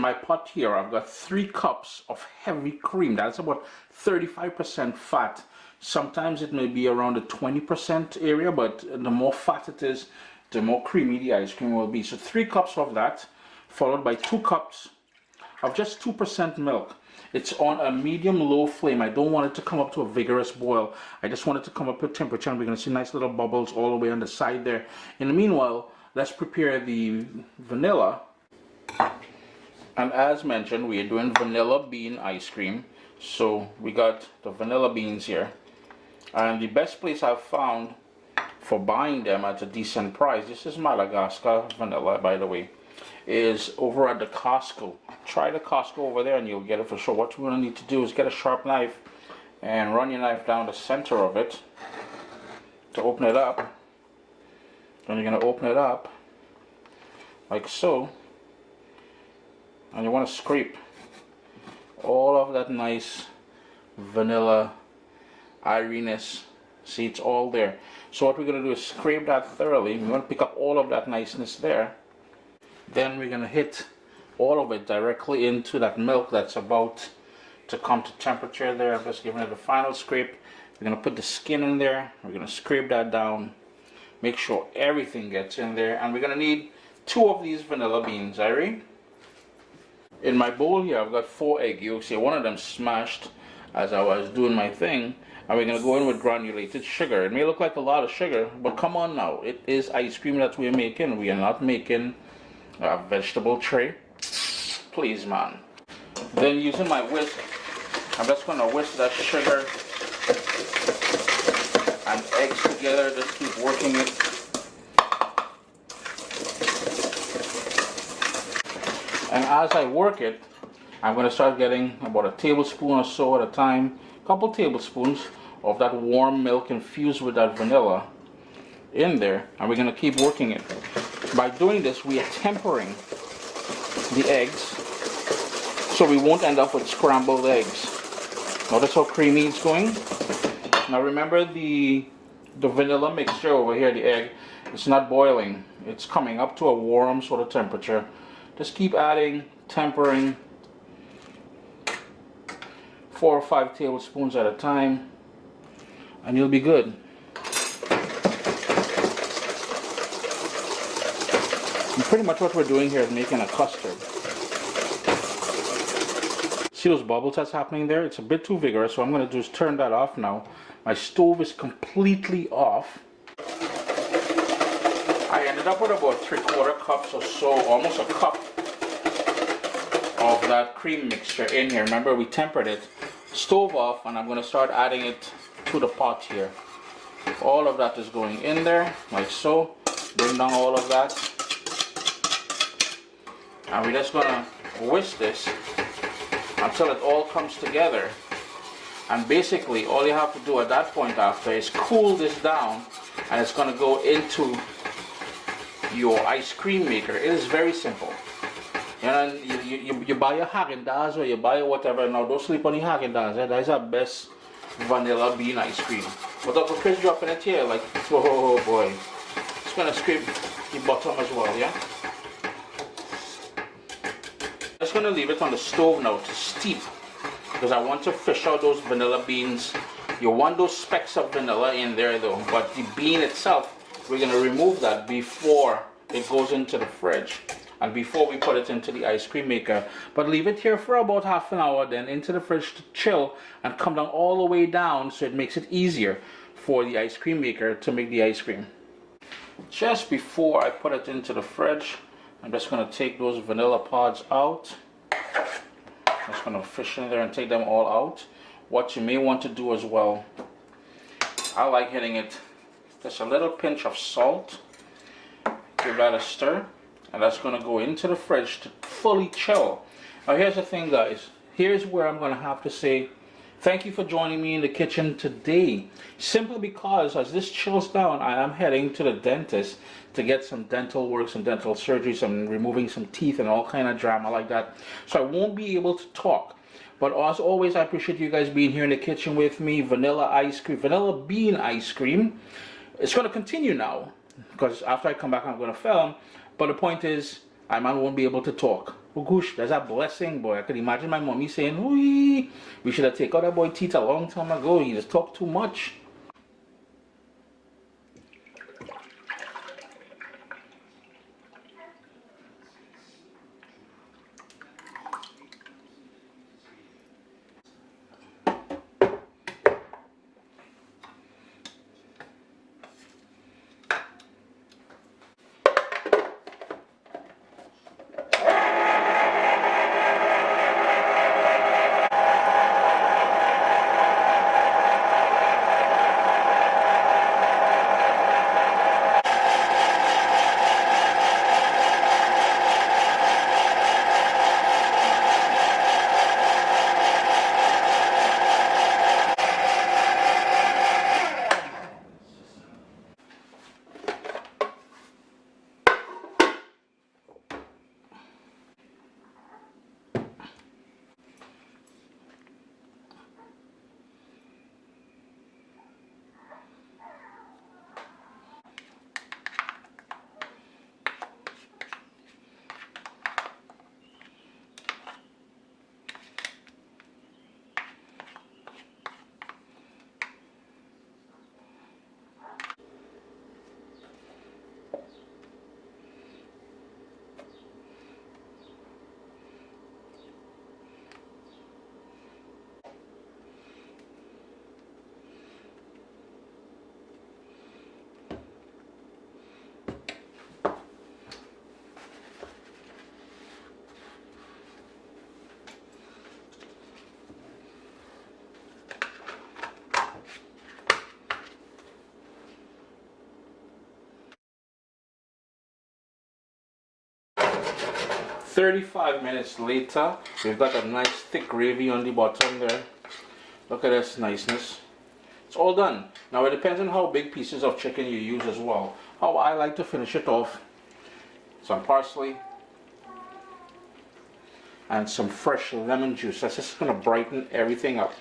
my pot here, I've got 3 cups of heavy cream. That's about 35% fat. Sometimes it may be around the 20% area, but the more fat it is, the more creamy the ice cream will be. So 3 cups of that, followed by 2 cups of just 2% milk. It's on a medium-low flame. I don't want it to come up to a vigorous boil. I just want it to come up to temperature, and we're going to see nice little bubbles all the way on the side there. In the meanwhile, let's prepare the vanilla. And as mentioned, we are doing vanilla bean ice cream. So we got the vanilla beans here. And the best place I've found for buying them at a decent price, this is Madagascar vanilla, by the way, is over at the Costco. Try the Costco over there and you'll get it for sure. What you're going to need to do is get a sharp knife and run your knife down the center of it to open it up. Then you're going to open it up like so, and you want to scrape all of that nice vanilla airiness. See, it's all there. So what we're going to do is scrape that thoroughly. We're going to pick up all of that niceness there. Then we're going to hit all of it directly into that milk that's about to come to temperature there. I'm just giving it a final scrape. We're going to put the skin in there. We're going to scrape that down. Make sure everything gets in there. And we're going to need 2 of these vanilla beans, Irene. In my bowl here, I've got 4 egg yolks here. One of them smashed as I was doing my thing. And we're going to go in with granulated sugar. It may look like a lot of sugar, but come on now. It is ice cream that we're making. We are not making a vegetable tray. Please, man. Then using my whisk, I'm just going to whisk that sugar and eggs together. Just keep working it. And as I work it, I'm going to start getting about a tablespoon or so at a time, a couple tablespoons of that warm milk infused with that vanilla in there, and we're going to keep working it. By doing this, we are tempering the eggs so we won't end up with scrambled eggs. Notice how creamy it's going? Now remember the vanilla mixture over here, the egg, it's not boiling. It's coming up to a warm sort of temperature. Just keep adding, tempering, 4 or 5 tablespoons at a time, and you'll be good. And pretty much what we're doing here is making a custard. See those bubbles that's happening there? It's a bit too vigorous, so I'm going to do is turn that off now. My stove is completely off. I ended up with about 3/4 cups or so, almost a cup of that cream mixture in here. Remember, we tempered it. Stove off, and I'm going to start adding it to the pot here. All of that is going in there, like so. Bring down all of that. And we're just going to whisk this until it all comes together. And basically, all you have to do at that point after is cool this down, and it's going to go into your ice cream maker. It is very simple. You know, you buy a Haagen-Dazs or you buy whatever. Now don't sleep on the Haagen-Dazs. That is our best vanilla bean ice cream. But Uncle Chris dropping it here like, oh boy. It's gonna scrape the bottom as well, yeah? Just gonna leave it on the stove now to steep, because I want to fish out those vanilla beans. You want those specks of vanilla in there though, but the bean itself, we're going to remove that before it goes into the fridge and before we put it into the ice cream maker. But leave it here for about half an hour, then into the fridge to chill and come down all the way down, so it makes it easier for the ice cream maker to make the ice cream. Just before I put it into the fridge, I'm just going to take those vanilla pods out. I'm just going to fish in there and take them all out. What you may want to do as well, I like hitting it just a little pinch of salt. Give that a stir, and that's going to go into the fridge to fully chill. Now here's the thing, guys. Here's where I'm going to have to say thank you for joining me in the kitchen today. Simply because as this chills down, I am heading to the dentist to get some dental work, some dental surgery, some removing some teeth and all kind of drama like that. So I won't be able to talk. But as always, I appreciate you guys being here in the kitchen with me. Vanilla ice cream, vanilla bean ice cream. It's going to continue now, because after I come back I'm going to film. But the point is, I might won't be able to talk. Oh gosh, that's a blessing, boy. I could imagine my mommy saying, "Wee, we should have taken out that boy teeth a long time ago. He just talked too much." 35 minutes later, we've got a nice thick gravy on the bottom there. Look at this niceness. It's all done. Now it depends on how big pieces of chicken you use as well. How I like to finish it off, some parsley and some fresh lemon juice. That's just going to brighten everything up.